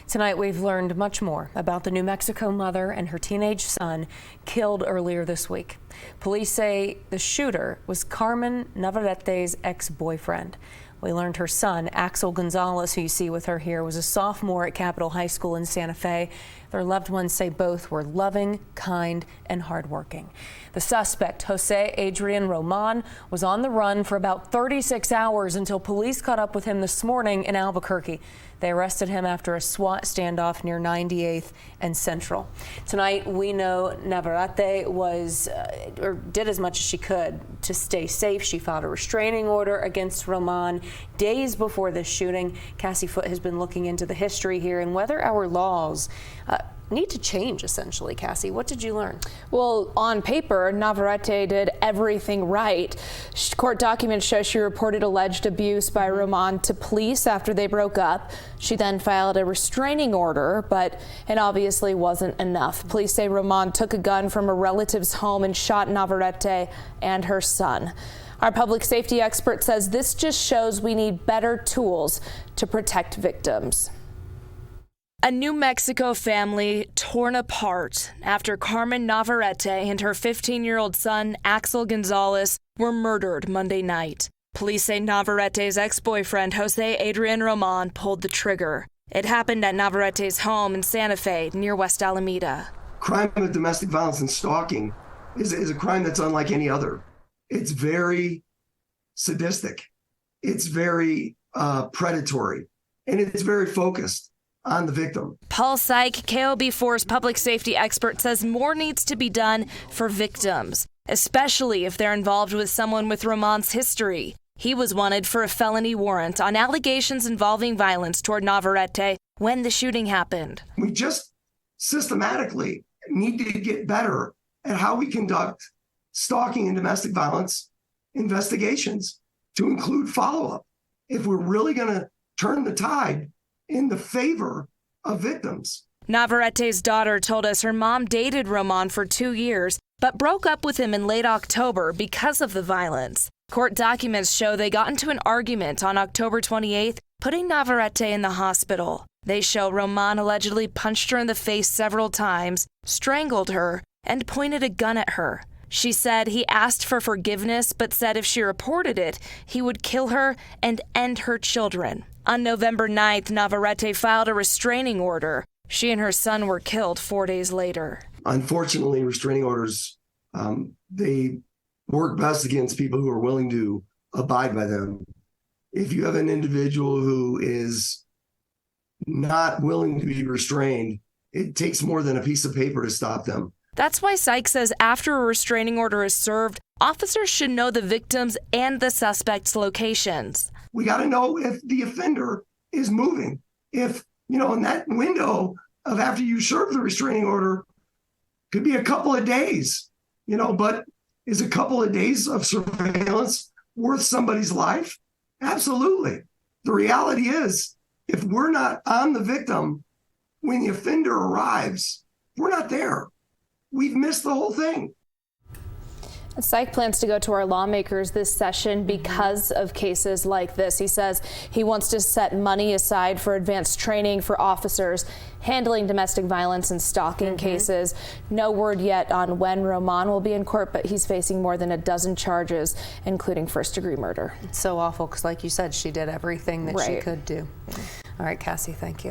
Tonight, we've learned much more about the New Mexico mother and her teenage son killed earlier this week. Police say the shooter was Carmen Navarrete's ex-boyfriend. We learned her son, Axel Gonzalez, who you see with her here, was a sophomore at Capitol High School in Santa Fe. Their loved ones say both were loving, kind, and hardworking. The suspect, Jose Adrian Roman, was on the run for about 36 hours until police caught up with him this morning in Albuquerque. They arrested him after a SWAT standoff near 98th and Central. Tonight, we know Navarrete did as much as she could to stay safe. She filed a restraining order against Roman days before this shooting. Cassie Foote has been looking into the history here and whether our laws need to change, essentially. Cassie, what did you learn? Well, on paper, Navarrete did everything right. Court documents show she reported alleged abuse by Roman to police after they broke up. She then filed a restraining order, but it obviously wasn't enough. Police say Roman took a gun from a relative's home and shot Navarrete and her son. Our public safety expert says this just shows we need better tools to protect victims. A New Mexico family torn apart after Carmen Navarrete and her 15-year-old son, Axel Gonzalez, were murdered Monday night. Police say Navarrete's ex-boyfriend, Jose Adrian Roman, pulled the trigger. It happened at Navarrete's home in Santa Fe, near West Alameda. Crime of domestic violence and stalking is a crime that's unlike any other. It's very sadistic. It's very predatory, and it's very focused on the victim. Paul Syke, KOB4's public safety expert, says more needs to be done for victims, especially if they're involved with someone with Roman's history. He was wanted for a felony warrant on allegations involving violence toward Navarrete when the shooting happened. We just systematically need to get better at how we conduct stalking and domestic violence investigations to include follow-up. If we're really going to turn the tide in the favor of victims. Navarrete's daughter told us her mom dated Roman for 2 years, but broke up with him in late October because of the violence. Court documents show they got into an argument on October 28th, putting Navarrete in the hospital. They show Roman allegedly punched her in the face several times, strangled her, and pointed a gun at her. She said he asked for forgiveness, but said if she reported it, he would kill her and end her children. On November 9th, Navarrete filed a restraining order. She and her son were killed 4 days later. Unfortunately, restraining orders, they work best against people who are willing to abide by them. If you have an individual who is not willing to be restrained, it takes more than a piece of paper to stop them. That's why Syke says after a restraining order is served, officers should know the victims and the suspect's locations. We got to know if the offender is moving. If, in that window of after you serve the restraining order could be a couple of days, but is a couple of days of surveillance worth somebody's life? Absolutely. The reality is, if we're not on the victim when the offender arrives, we're not there. We've missed the whole thing. Syke plans to go to our lawmakers this session because of cases like this. He says he wants to set money aside for advanced training for officers handling domestic violence and stalking cases. No word yet on when Roman will be in court, but he's facing more than a dozen charges, including first-degree murder. It's so awful because, like you said, she did everything that she could do. All right, Cassie, thank you.